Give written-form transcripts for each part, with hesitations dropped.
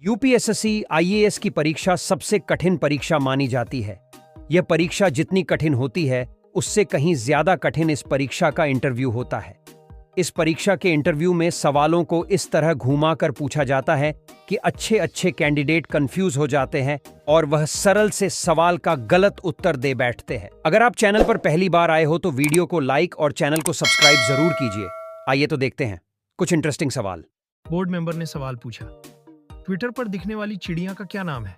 UPSSC IAS की परीक्षा सबसे कठिन परीक्षा मानी जाती है। यह परीक्षा जितनी कठिन होती है, उससे कहीं ज्यादा कठिन इस परीक्षा का इंटरव्यू होता है। इस परीक्षा के इंटरव्यू में सवालों को इस तरह घुमा कर पूछा जाता है कि अच्छे अच्छे कैंडिडेट कंफ्यूज हो जाते हैं और वह सरल से सवाल का गलत उत्तर दे बैठते हैं। अगर आप चैनल पर पहली बार आए हो तो वीडियो को लाइक और चैनल को सब्सक्राइब जरूर कीजिए। आइए तो देखते हैं कुछ इंटरेस्टिंग सवाल। बोर्ड मेंबर ने सवाल पूछा, ट्विटर पर दिखने वाली चिड़िया का क्या नाम है?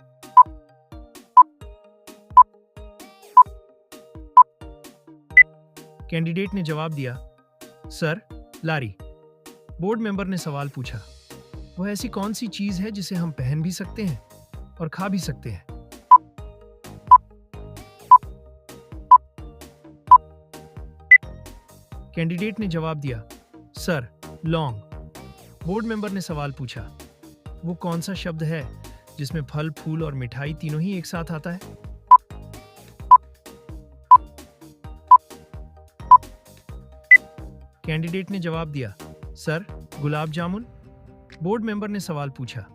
कैंडिडेट ने जवाब दिया, सर, लारी। बोर्ड मेंबर ने सवाल पूछा, वह ऐसी कौन सी चीज है जिसे हम पहन भी सकते हैं और खा भी सकते हैं? कैंडिडेट ने जवाब दिया, सर, लौंग। बोर्ड मेंबर ने सवाल पूछा, वो कौन सा शब्द है जिसमें फल, फूल और मिठाई तीनों ही एक साथ आता है? कैंडिडेट ने जवाब दिया, sir, gulab jamun. Board member ने सवाल पूछा,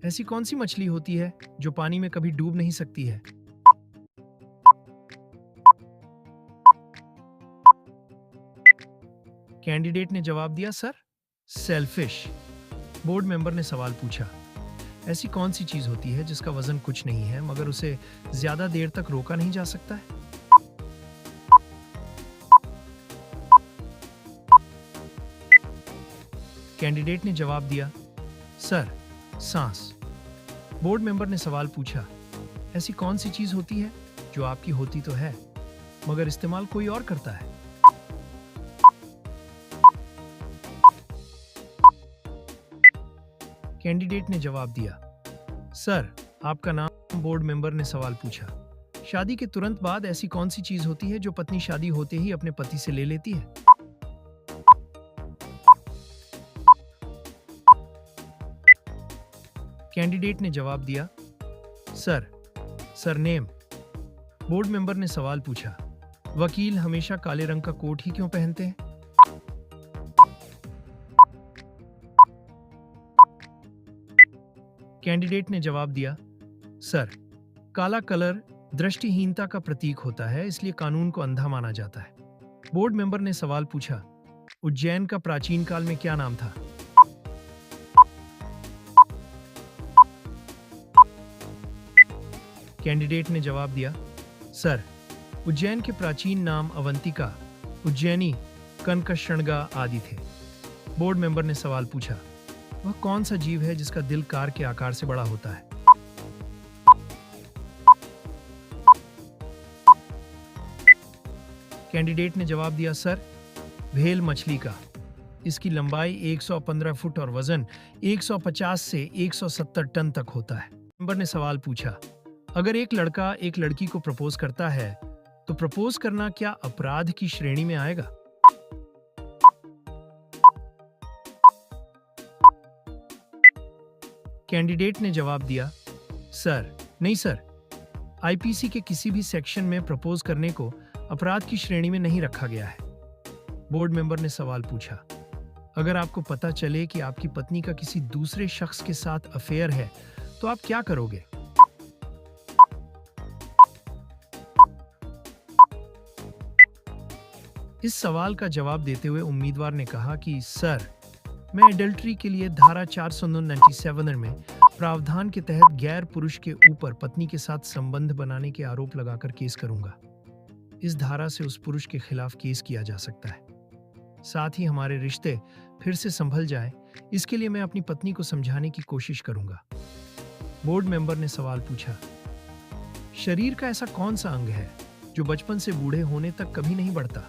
ऐसी कौन सी मछली होती है जो पानी में कभी डूब नहीं सकती है? कैंडिडेट ने जवाब दिया, सर, सेलफिश। बोर्ड मेंबर ने सवाल पूछा, ऐसी कौन सी चीज होती है जिसका वजन कुछ नहीं है मगर उसे ज्यादा देर तक रोका नहीं जा सकता है? कैंडिडेट ने जवाब दिया, सर, सांस। बोर्ड मेंबर ने सवाल पूछा, ऐसी कौन सी चीज होती है जो आपकी होती तो है मगर इस्तेमाल कोई और करता है? कैंडिडेट ने जवाब दिया, सर, आपका नाम। बोर्ड मेंबर ने सवाल पूछा, शादी के तुरंत बाद ऐसी कौन सी चीज होती है जो पत्नी शादी होते ही अपने पति से ले लेती है? कैंडिडेट ने जवाब दिया, सर, सरनेम। बोर्ड मेंबर ने सवाल पूछा, वकील हमेशा काले रंग का कोट ही क्यों पहनते हैं? कैंडिडेट ने जवाब दिया, सर, काला कलर दृष्टिहीनता का प्रतीक होता है, इसलिए कानून को अंधा माना जाता है। बोर्ड मेंबर ने सवाल पूछा, उज्जैन का प्राचीन काल में क्या नाम था? कैंडिडेट ने जवाब दिया, सर, उज्जैन के प्राचीन नाम अवंतिका, उज्जैनी, कनकशृंगा आदि थे। बोर्ड मेंबर ने सवाल पूछा, वह कौन सा जीव है जिसका दिल कार के आकार से बड़ा होता है? कैंडिडेट ने जवाब दिया, सर, व्हेल मछली का। इसकी लंबाई 115 फुट और वजन 150 से 170 टन तक होता है। मेंबर ने सवाल पूछा, अगर एक लड़का एक लड़की को प्रपोज करता है तो प्रपोज करना क्या अपराध की श्रेणी में आएगा? कैंडिडेट ने जवाब दिया, सर, नहीं सर, आईपीसी के किसी भी सेक्शन में प्रपोज करने को अपराध की श्रेणी में नहीं रखा गया है। बोर्ड मेंबर ने सवाल पूछा, अगर आपको पता चले कि आपकी पत्नी का किसी दूसरे शख्स के साथ अफेयर है तो आप क्या करोगे? इस सवाल का जवाब देते हुए उम्मीदवार ने कहा कि सर, मैं एडल्ट्री के लिए धारा 497 में प्रावधान के तहत गैर पुरुष के ऊपर पत्नी के साथ संबंध बनाने के आरोप लगाकर केस करूंगा। इस धारा से उस पुरुष के खिलाफ केस किया जा सकता है। साथ ही हमारे रिश्ते फिर से संभल जाए, इसके लिए मैं अपनी पत्नी को समझाने की कोशिश करूंगा। बोर्ड मेंबर ने सवाल पूछा, शरीर का ऐसा कौन सा अंग है जो बचपन से बूढ़े होने तक कभी नहीं बढ़ता?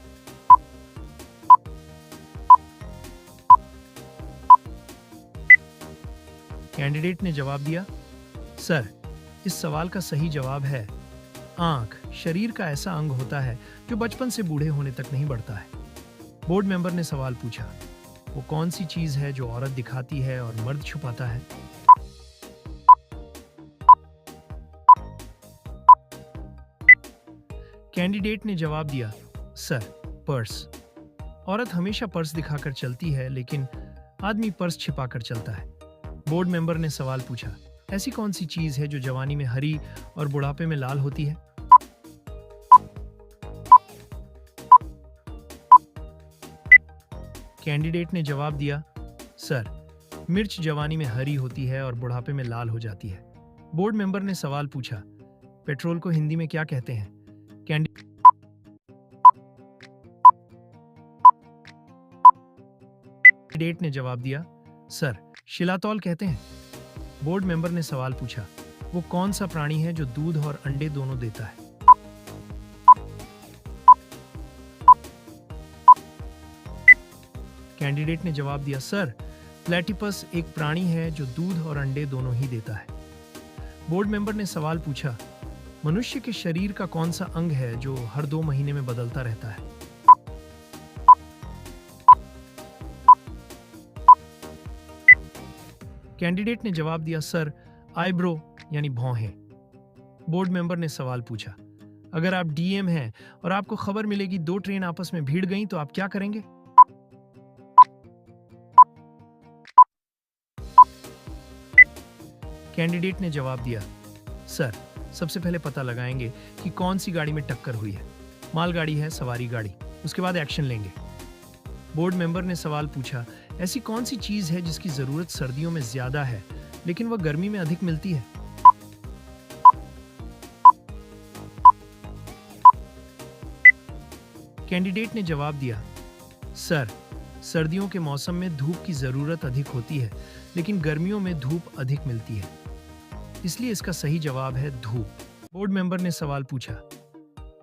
कैंडिडेट ने जवाब दिया, सर, इस सवाल का सही जवाब है आंख। शरीर का ऐसा अंग होता है जो बचपन से बूढ़े होने तक नहीं बढ़ता है। बोर्ड मेंबर ने सवाल पूछा, वो कौन सी चीज है जो औरत दिखाती है और मर्द छुपाता है? कैंडिडेट ने जवाब दिया, सर, पर्स। औरत हमेशा पर्स दिखाकर चलती है लेकिन आदमी पर्स छिपाकर चलता है। बोर्ड मेंबर ने सवाल पूछा, ऐसी कौन सी चीज है जो जवानी में हरी और बुढ़ापे में लाल होती है? कैंडिडेट ने जवाब दिया, सर, मिर्च जवानी में हरी होती है और बुढ़ापे में लाल हो जाती है। बोर्ड मेंबर ने सवाल पूछा, पेट्रोल को हिंदी में क्या कहते हैं? कैंडिडेट ने जवाब दिया, सर, शिलातौल कहते हैं। बोर्ड मेंबर ने सवाल पूछा, वो कौन सा प्राणी है जो दूध और अंडे दोनों देता है? कैंडिडेट ने जवाब दिया, सर, प्लेटिपस एक प्राणी है जो दूध और अंडे दोनों ही देता है। बोर्ड मेंबर ने सवाल पूछा, मनुष्य के शरीर का कौन सा अंग है जो हर 2 महीने में बदलता रहता है? कैंडिडेट ने जवाब दिया, सर, आईब्रो यानी भौहें। बोर्ड मेंबर ने सवाल पूछा, अगर आप डीएम हैं और आपको खबर मिलेगी 2 ट्रेन आपस में भिड़ गईं तो आप क्या करेंगे? कैंडिडेट ने जवाब दिया, सर, सबसे पहले पता लगाएंगे कि कौन सी गाड़ी में टक्कर हुई है, मालगाड़ी है, सवारी गाड़ी, उसके बाद एक्शन लेंगे। बोर्ड मेंबर ने सवाल पूछा, ऐसी कौन सी चीज है जिसकी जरूरत सर्दियों में ज्यादा है लेकिन वह गर्मी में अधिक मिलती है? कैंडिडेट ने जवाब दिया, सर, सर्दियों के मौसम में धूप की जरूरत अधिक होती है लेकिन गर्मियों में धूप अधिक मिलती है, इसलिए इसका सही जवाब है धूप। बोर्ड मेंबर ने सवाल पूछा,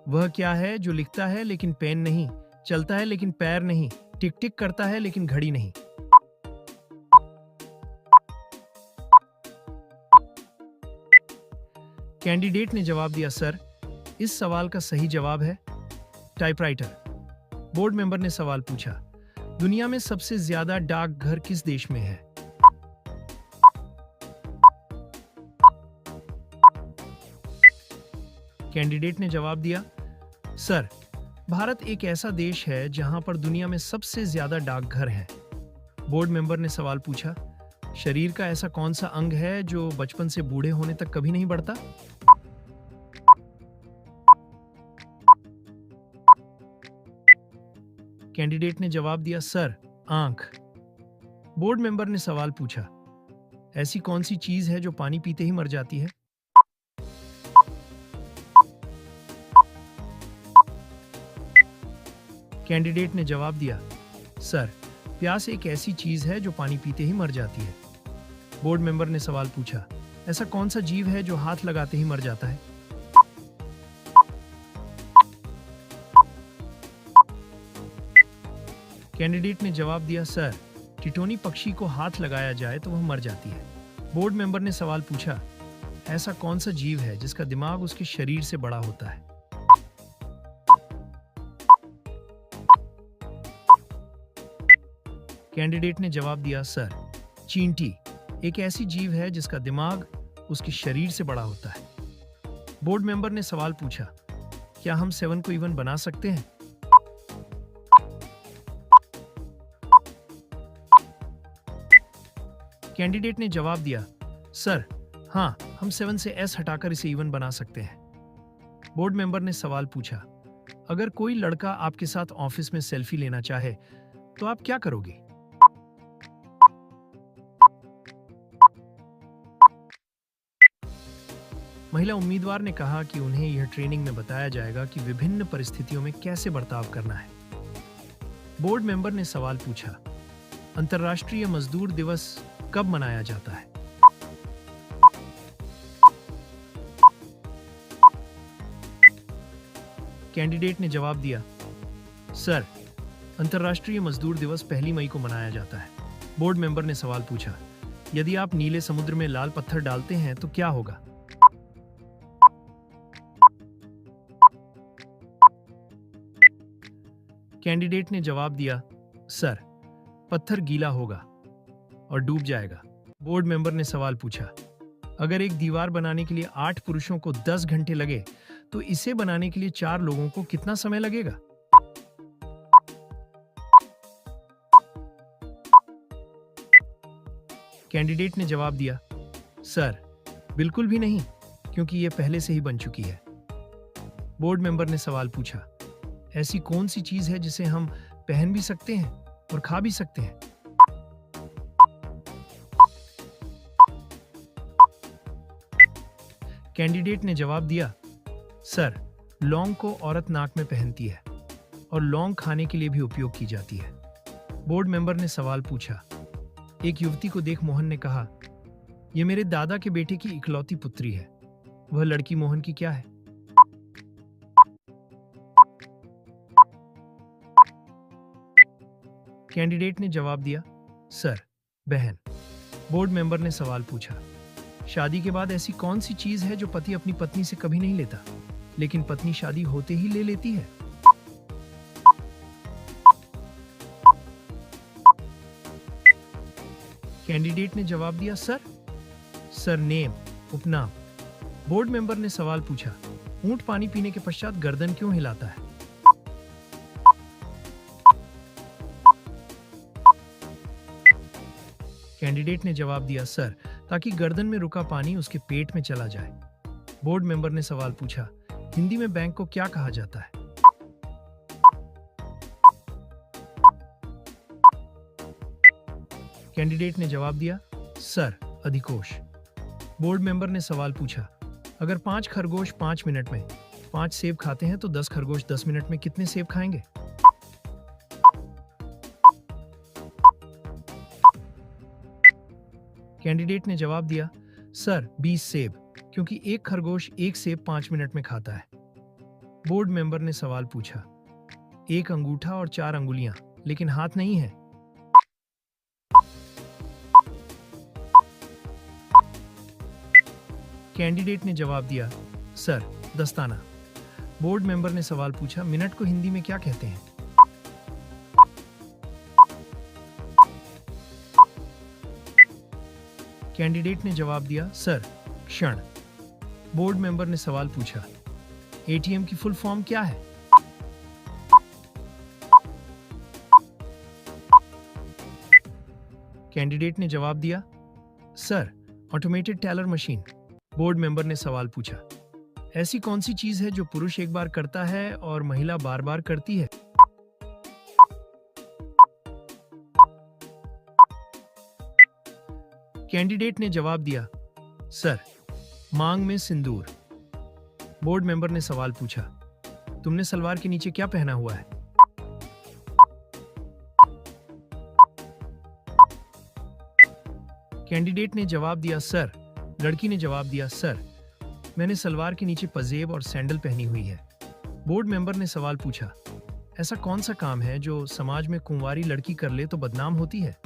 वह क्या है जो लिखता है लेकिन पेन नहीं, चलता है लेकिन पैर नहीं, टिक टिक करता है लेकिन घड़ी नहीं? कैंडिडेट ने जवाब दिया, सर, इस सवाल का सही जवाब है टाइपराइटर। बोर्ड मेंबर ने सवाल पूछा, दुनिया में सबसे ज्यादा डाकघर किस देश में है? कैंडिडेट ने जवाब दिया, सर, भारत एक ऐसा देश है जहां पर दुनिया में सबसे ज्यादा डाकघर हैं। बोर्ड मेंबर ने सवाल पूछा, शरीर का ऐसा कौन सा अंग है जो बचपन से बूढ़े होने तक कभी नहीं बढ़ता? कैंडिडेट ने जवाब दिया, सर, आंख। बोर्ड मेंबर ने सवाल पूछा, ऐसी कौन सी चीज है जो पानी पीते ही मर जाती है? कैंडिडेट ने जवाब दिया, सर, प्यास एक ऐसी चीज है जो पानी पीते ही मर जाती है। बोर्ड मेंबर ने सवाल पूछा, ऐसा कौन सा जीव है जो हाथ लगाते ही मर जाता है? कैंडिडेट ने जवाब दिया, सर, टिटोनी पक्षी को हाथ लगाया जाए तो वह मर जाती है। बोर्ड मेंबर ने सवाल पूछा, ऐसा कौन सा जीव है जिसका दिमाग उसके शरीर से बड़ा होता है? कैंडिडेट ने जवाब दिया, सर, चींटी एक ऐसी जीव है जिसका दिमाग उसके शरीर से बड़ा होता है। बोर्ड मेंबर ने सवाल पूछा, क्या हम 7 को इवन बना सकते हैं? कैंडिडेट ने जवाब दिया, सर, हाँ, हम 7 से S हटाकर इसे इवन बना सकते हैं। बोर्ड मेंबर ने सवाल पूछा, अगर कोई लड़का आपके साथ ऑफिस में सेल्फी लेना चाहे तो आप क्या करोगे? महिला उम्मीदवार ने कहा कि उन्हें यह ट्रेनिंग में बताया जाएगा कि विभिन्न परिस्थितियों में कैसे बर्ताव करना है। बोर्ड मेंबर ने सवाल पूछा, अंतर्राष्ट्रीय मजदूर दिवस कब मनाया जाता है? कैंडिडेट ने जवाब दिया, सर, अंतर्राष्ट्रीय मजदूर दिवस 1 मई को मनाया जाता है। बोर्ड मेंबर ने सवाल पूछा, यदि आप नीले समुद्र में लाल पत्थर डालते हैं तो क्या होगा? कैंडिडेट ने जवाब दिया, सर, पत्थर गीला होगा और डूब जाएगा। बोर्ड मेंबर ने सवाल पूछा, अगर एक दीवार बनाने के लिए 8 पुरुषों को 10 घंटे लगे तो इसे बनाने के लिए 4 लोगों को कितना समय लगेगा? कैंडिडेट ने जवाब दिया, सर बिल्कुल भी नहीं, क्योंकि ये पहले से ही बन चुकी है। बोर्ड मेंबर ने सवाल पूछा, ऐसी कौन सी चीज है जिसे हम पहन भी सकते हैं और खा भी सकते हैं? कैंडिडेट ने जवाब दिया, सर लौंग को औरत नाक में पहनती है और लौंग खाने के लिए भी उपयोग की जाती है। बोर्ड मेंबर ने सवाल पूछा, एक युवती को देख मोहन ने कहा, यह मेरे दादा के बेटे की इकलौती पुत्री है, वह लड़की मोहन की क्या है? कैंडिडेट ने जवाब दिया, सर बहन। बोर्ड मेंबर ने सवाल पूछा, शादी के बाद ऐसी कौन सी चीज है जो पति अपनी पत्नी से कभी नहीं लेता, लेकिन पत्नी शादी होते ही ले लेती है? कैंडिडेट ने जवाब दिया, सर नेम, उपनाम। बोर्ड मेंबर ने सवाल पूछा, ऊंट पानी पीने के पश्चात गर्दन क्यों हिलाता है? कैंडिडेट ने जवाब दिया, सर ताकि गर्दन में रुका पानी उसके पेट में चला जाए। बोर्ड मेंबर ने सवाल पूछा, हिंदी में बैंक को क्या कहा जाता है? कैंडिडेट ने जवाब दिया, सर अधिकोष। बोर्ड मेंबर ने सवाल पूछा, अगर 5 खरगोश 5 मिनट में 5 सेब खाते हैं तो 10 खरगोश 10 मिनट में कितने सेब खाएंगे? कैंडिडेट ने जवाब दिया, सर 20 सेब, क्योंकि एक खरगोश एक सेब 5 मिनट में खाता है। बोर्ड मेंबर ने सवाल पूछा, एक अंगूठा और 4 अंगुलियां, लेकिन हाथ नहीं है। कैंडिडेट ने जवाब दिया, सर दस्ताना। बोर्ड मेंबर ने सवाल पूछा, मिनट को हिंदी में क्या कहते हैं? कैंडिडेट ने जवाब दिया, सर क्षण। बोर्ड मेंबर ने सवाल पूछा, एटीएम की फुल फॉर्म क्या है? कैंडिडेट ने जवाब दिया, sir automated teller machine. Board member ने सवाल पूछा, ऐसी कौन सी चीज है जो पुरुष एक बार करता है और महिला बार बार करती है? कैंडिडेट ने जवाब दिया, सर मांग में सिंदूर। बोर्ड मेंबर ने सवाल पूछा, तुमने सलवार के नीचे क्या पहना हुआ है? कैंडिडेट ने जवाब दिया, सर। लड़की ने जवाब दिया, सर मैंने सलवार के नीचे पजेब और सैंडल पहनी हुई है। बोर्ड मेंबर ने सवाल पूछा, ऐसा कौन सा काम है जो समाज में कुंवारी लड़की कर ले तो बदनाम होती है?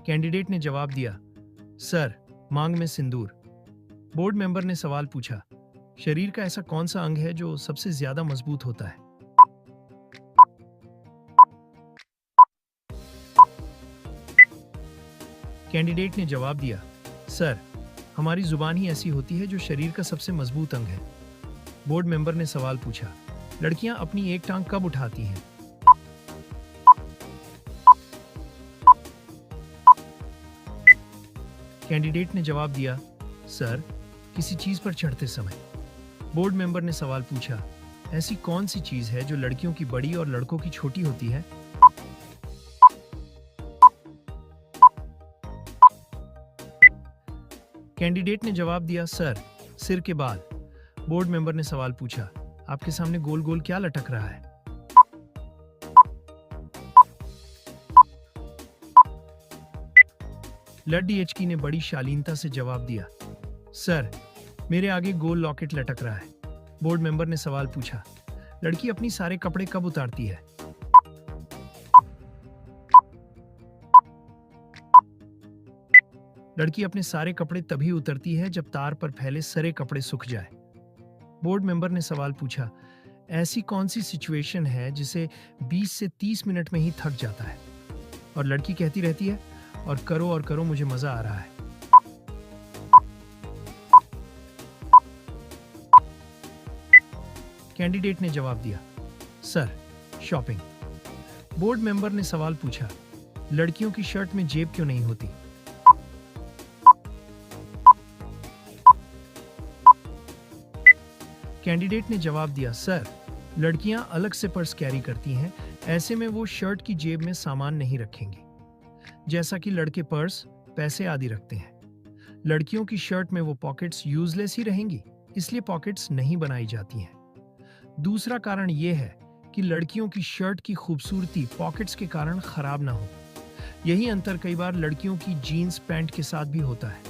कैंडिडेट ने जवाब दिया, सर मांग में सिंदूर। बोर्ड मेंबर ने सवाल पूछा, शरीर का ऐसा कौन सा अंग है जो सबसे ज्यादा मजबूत होता है? कैंडिडेट ने जवाब दिया, सर हमारी जुबान ही ऐसी होती है जो शरीर का सबसे मजबूत अंग है। बोर्ड मेंबर ने सवाल पूछा, लड़कियां अपनी एक टांग कब उठाती हैं? कैंडिडेट ने जवाब दिया, सर किसी चीज पर चढ़ते समय। बोर्ड मेंबर ने सवाल पूछा, ऐसी कौन सी चीज है जो लड़कियों की बड़ी और लड़कों की छोटी होती है? कैंडिडेट ने जवाब दिया, सर सिर के बाल। बोर्ड मेंबर ने सवाल पूछा, आपके सामने गोल गोल क्या लटक रहा है? लड्डी एचकी ने बड़ी शालीनता से जवाब दिया, सर मेरे आगे गोल लॉकेट लटक रहा है। बोर्ड मेंबर ने सवाल पूछा, लड़की अपनी सारे कपड़े कब उतारती है? लड़की अपने सारे कपड़े तभी उतरती है जब तार पर फैले सारे कपड़े सूख जाए। बोर्ड मेंबर ने सवाल पूछा, ऐसी कौन सी सिचुएशन है जिसे 20 से 30 मिनट में ही थक जाता है और लड़की कहती रहती है, और करो मुझे मजा आ रहा है। कैंडिडेट ने जवाब दिया, सर शॉपिंग। बोर्ड मेंबर ने सवाल पूछा, लड़कियों की शर्ट में जेब क्यों नहीं होती? कैंडिडेट ने जवाब दिया, सर, लड़कियां अलग से पर्स कैरी करती हैं, ऐसे में वो शर्ट की जेब में सामान नहीं रखेंगी, जैसा कि लड़के पर्स, पैसे आदि रखते हैं। लड़कियों की शर्ट में वो पॉकेट्स यूजलेस ही रहेंगी, इसलिए पॉकेट्स नहीं बनाई जाती हैं। दूसरा कारण ये है कि लड़कियों की शर्ट की खूबसूरती पॉकेट्स के कारण खराब ना हो। यही अंतर कई बार लड़कियों की जीन्स पैंट के साथ भी होता है।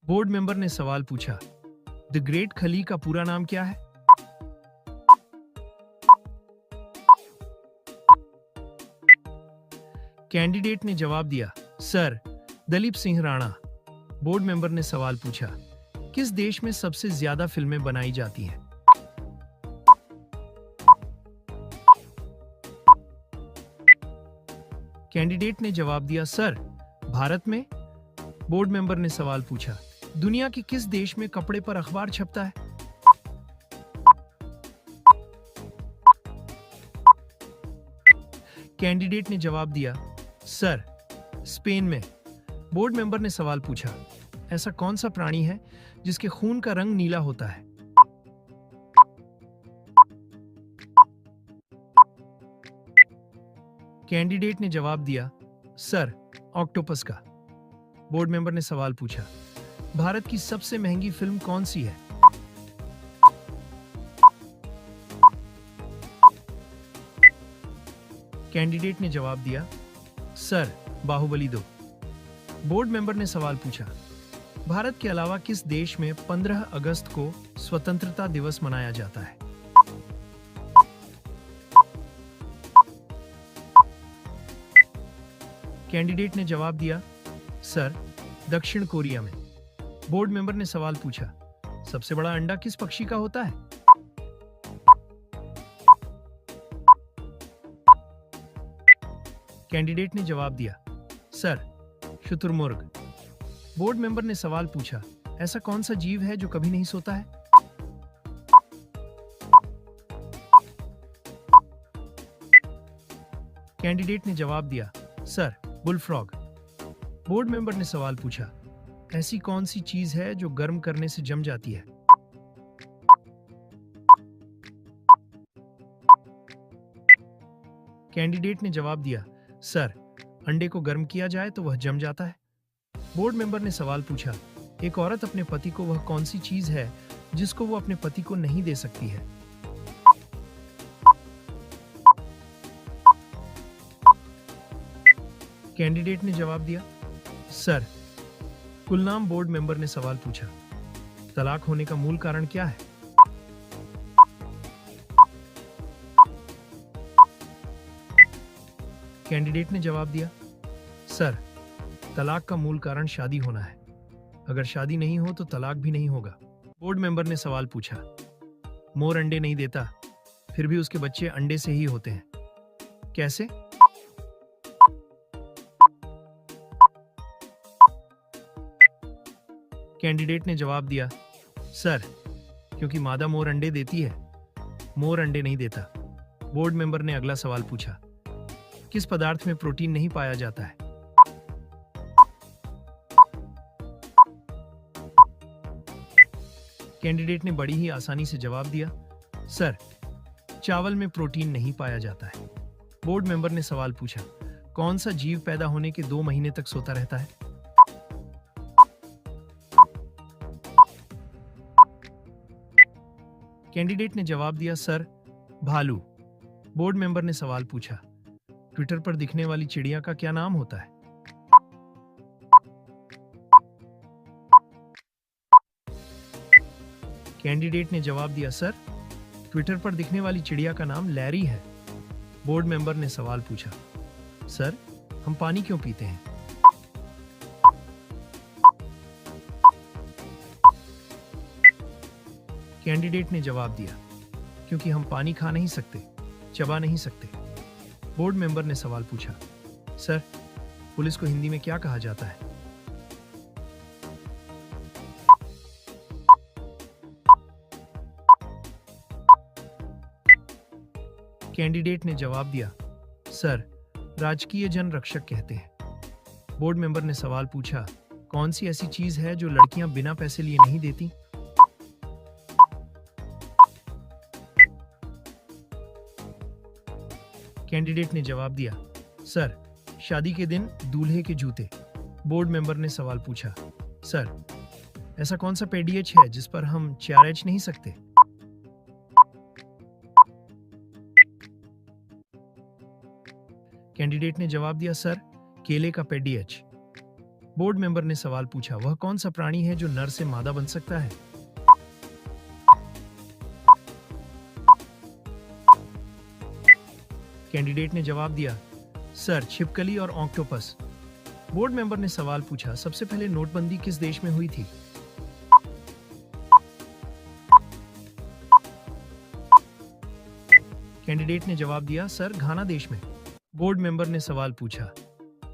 बोर्ड मेंबर ने सवाल पूछा, द ग्रेट खली का पूरा नाम क्या है? कैंडिडेट ने जवाब दिया, sir, Dalip Singh Rana. Board member ने सवाल पूछा, किस देश में सबसे ज्यादा फिल्में बनाई जाती हैं? कैंडिडेट ने जवाब दिया, सर, भारत में। बोर्ड मेंबर ने सवाल पूछा, दुनिया के किस देश में कपड़े पर अखबार छपता है? कैंडिडेट ने जवाब दिया, सर, स्पेन में। बोर्ड मेंबर ने सवाल पूछा, ऐसा कौन सा प्राणी है जिसके खून का रंग नीला होता है? कैंडिडेट ने जवाब दिया, सर, ऑक्टोपस का। बोर्ड मेंबर ने सवाल पूछा, भारत की सबसे महंगी फिल्म कौन सी है? कैंडिडेट ने जवाब दिया, सर, बाहुबली 2। बोर्ड मेंबर ने सवाल पूछा, भारत के अलावा किस देश में 15 अगस्त को स्वतंत्रता दिवस मनाया जाता है? कैंडिडेट ने जवाब दिया, सर, दक्षिण कोरिया में। बोर्ड मेंबर ने सवाल पूछा, सबसे बड़ा अंडा किस पक्षी का होता है? कैंडिडेट ने जवाब दिया, सर, शुतुरमुर्ग। बोर्ड मेंबर ने सवाल पूछा, ऐसा कौन सा जीव है जो कभी नहीं सोता है? कैंडिडेट ने जवाब दिया, सर, बुलफ्रॉग। बोर्ड मेंबर ने सवाल पूछा, ऐसी कौन सी चीज है जो गर्म करने से जम जाती है? कैंडिडेट ने जवाब दिया, सर, अंडे को गर्म किया जाए तो वह जम जाता है। बोर्ड मेंबर ने सवाल पूछा, एक औरत अपने पति को वह कौन सी चीज है जिसको वो अपने पति को नहीं दे सकती है? कैंडिडेट ने जवाब दिया, सर, गुलनाम। बोर्ड मेंबर ने सवाल पूछा, तलाक होने का मूल कारण क्या है? कैंडिडेट ने जवाब दिया, सर, तलाक का मूल कारण शादी होना है। अगर शादी नहीं हो तो तलाक भी नहीं होगा। बोर्ड मेंबर ने सवाल पूछा, मोर अंडे नहीं देता, फिर भी उसके बच्चे अंडे से ही होते हैं, कैसे? कैंडिडेट ने जवाब दिया, सर, क्योंकि मादा मोर अंडे देती है, मोर अंडे नहीं देता। बोर्ड मेंबर ने अगला सवाल पूछा, किस पदार्थ में प्रोटीन नहीं पाया जाता है? कैंडिडेट ने बड़ी ही आसानी से जवाब दिया, सर, चावल में प्रोटीन नहीं पाया जाता है। बोर्ड मेंबर ने सवाल पूछा, कौन सा जीव पैदा होने के 2 महीने तक सोता रहता है? कैंडिडेट ने जवाब दिया, सर, भालू। बोर्ड मेंबर ने सवाल पूछा, ट्विटर पर दिखने वाली चिड़िया का क्या नाम होता है? कैंडिडेट ने जवाब दिया, सर, ट्विटर पर दिखने वाली चिड़िया का नाम लैरी है। बोर्ड मेंबर ने सवाल पूछा, सर, हम पानी क्यों पीते हैं? कैंडिडेट ने जवाब दिया, क्योंकि हम पानी खा नहीं सकते, चबा नहीं सकते। बोर्ड मेंबर ने सवाल पूछा, सर, पुलिस को हिंदी में क्या कहा जाता है? कैंडिडेट ने जवाब दिया, सर, राजकीय जन रक्षक कहते हैं। बोर्ड मेंबर ने सवाल पूछा, कौन सी ऐसी चीज है जो लड़कियां बिना पैसे लिए नहीं देती? कैंडिडेट ने जवाब दिया, सर, शादी के दिन दूल्हे के जूते। बोर्ड मेंबर ने सवाल पूछा, सर, ऐसा कौन सा पेडीएच है जिस पर हम 4H नहीं सकते? कैंडिडेट ने जवाब दिया, सर, केले का पेडीएच। बोर्ड मेंबर ने सवाल पूछा, वह कौन सा प्राणी है जो नर से मादा बन सकता है? कैंडिडेट ने जवाब दिया, सर, छिपकली और ऑक्टोपस। बोर्ड मेंबर ने सवाल पूछा, सबसे पहले नोटबंदी किस देश में हुई थी? कैंडिडेट ने जवाब दिया, सर, घाना देश में। बोर्ड मेंबर ने सवाल पूछा,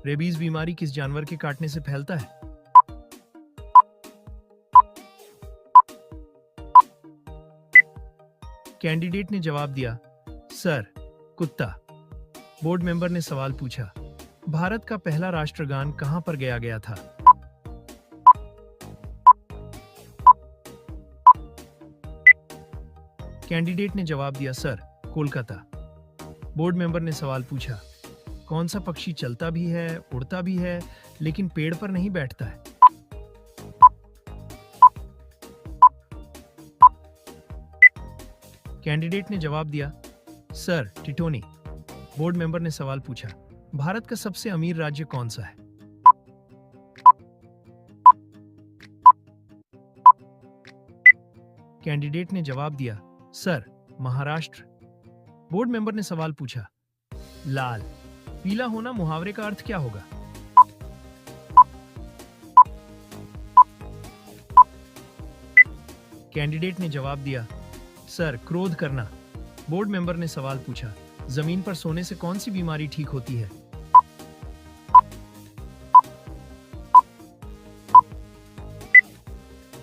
रेबीज बीमारी किस जानवर के काटने से फैलता है? कैंडिडेट ने जवाब दिया, सर, कुत्ता। बोर्ड मेंबर ने सवाल पूछा, भारत का पहला राष्ट्रगान कहां पर गाया गया था? कैंडिडेट ने जवाब दिया, सर, कोलकाता। बोर्ड मेंबर ने सवाल पूछा, कौन सा पक्षी चलता भी है, उड़ता भी है, लेकिन पेड़ पर नहीं बैठता है? कैंडिडेट ने जवाब दिया, सर, टिटोनी। बोर्ड मेंबर ने सवाल पूछा, भारत का सबसे अमीर राज्य कौन सा है? कैंडिडेट ने जवाब दिया, सर, महाराष्ट्र। बोर्ड मेंबर ने सवाल पूछा, लाल पीला होना मुहावरे का अर्थ क्या होगा? कैंडिडेट ने जवाब दिया, सर, क्रोध करना। बोर्ड मेंबर ने सवाल पूछा, जमीन पर सोने से कौन सी बीमारी ठीक होती है?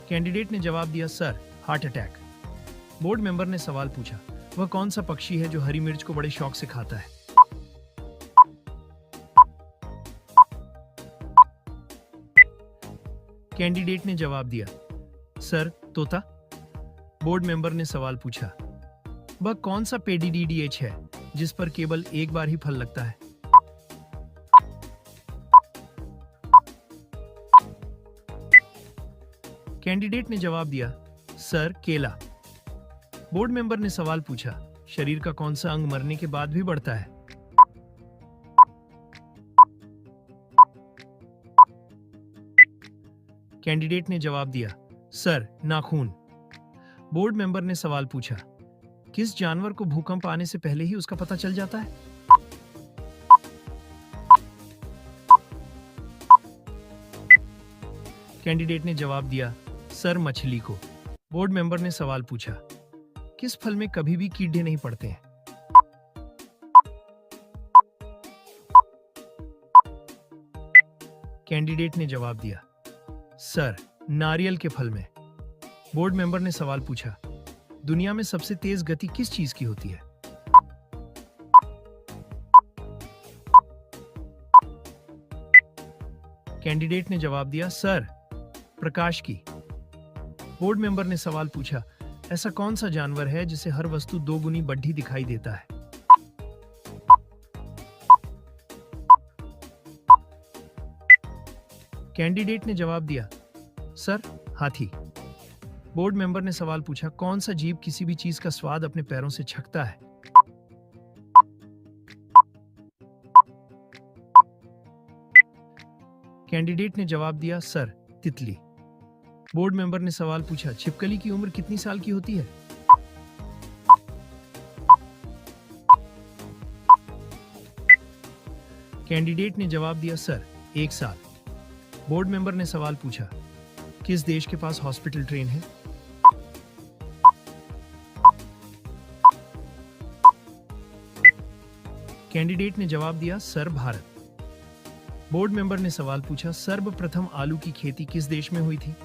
कैंडिडेट ने जवाब दिया, sir, heart attack. Board member ने सवाल पूछा, वह कौन सा पक्षी है जो हरी मिर्च को बड़े शौक से खाता है? कैंडिडेट ने जवाब दिया, सर, तोता। बोर्ड मेंबर ने सवाल पूछा, वह कौन सा पेडीडीएच है जिस पर केवल एक बार ही फल लगता है? कैंडिडेट ने जवाब दिया, सर, केला। बोर्ड मेंबर ने सवाल पूछा, शरीर का कौन सा अंग मरने के बाद भी बढ़ता है? कैंडिडेट ने जवाब दिया, सर, नाखून। बोर्ड मेंबर ने सवाल पूछा, किस जानवर को भूकंप आने से पहले ही उसका पता चल जाता है? कैंडिडेट ने जवाब दिया, सर, मछली को। बोर्ड मेंबर ने सवाल पूछा, किस फल में कभी भी कीड़े नहीं पड़ते हैं? कैंडिडेट ने जवाब दिया, सर, नारियल के फल में। बोर्ड मेंबर ने सवाल पूछा, दुनिया में सबसे तेज गति किस चीज की होती है? कैंडिडेट ने जवाब दिया, सर, प्रकाश की। बोर्ड मेंबर ने सवाल पूछा, ऐसा कौन सा जानवर है जिसे हर वस्तु दोगुनी बढ़ी दिखाई देता है? कैंडिडेट ने जवाब दिया, सर, हाथी। बोर्ड मेंबर ने सवाल पूछा, कौन सा जीव किसी भी चीज का स्वाद अपने पैरों से छकता है? कैंडिडेट ने जवाब दिया, सर, तितली। बोर्ड मेंबर ने सवाल पूछा, छिपकली की उम्र कितनी साल की होती है? कैंडिडेट ने जवाब दिया, सर, 1 साल। बोर्ड मेंबर ने सवाल पूछा, किस देश के पास हॉस्पिटल ट्रेन है? कैंडिडेट ने जवाब दिया, सर, भारत। बोर्ड मेंबर ने सवाल पूछा, सर्वप्रथम आलू की खेती किस देश में हुई थी?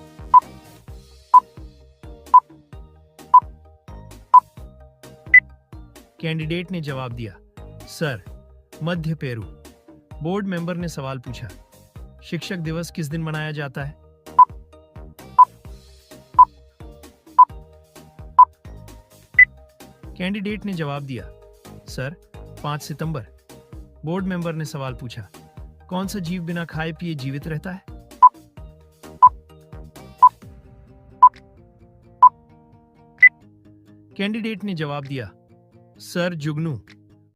कैंडिडेट ने जवाब दिया, सर, मध्य पेरू। बोर्ड मेंबर ने सवाल पूछा, शिक्षक दिवस किस दिन मनाया जाता है? कैंडिडेट ने जवाब दिया, सर 5 सितंबर। बोर्ड मेंबर ने सवाल पूछा, कौन सा जीव बिना खाए पिए जीवित रहता है? कैंडिडेट ने जवाब दिया, सर जुगनू।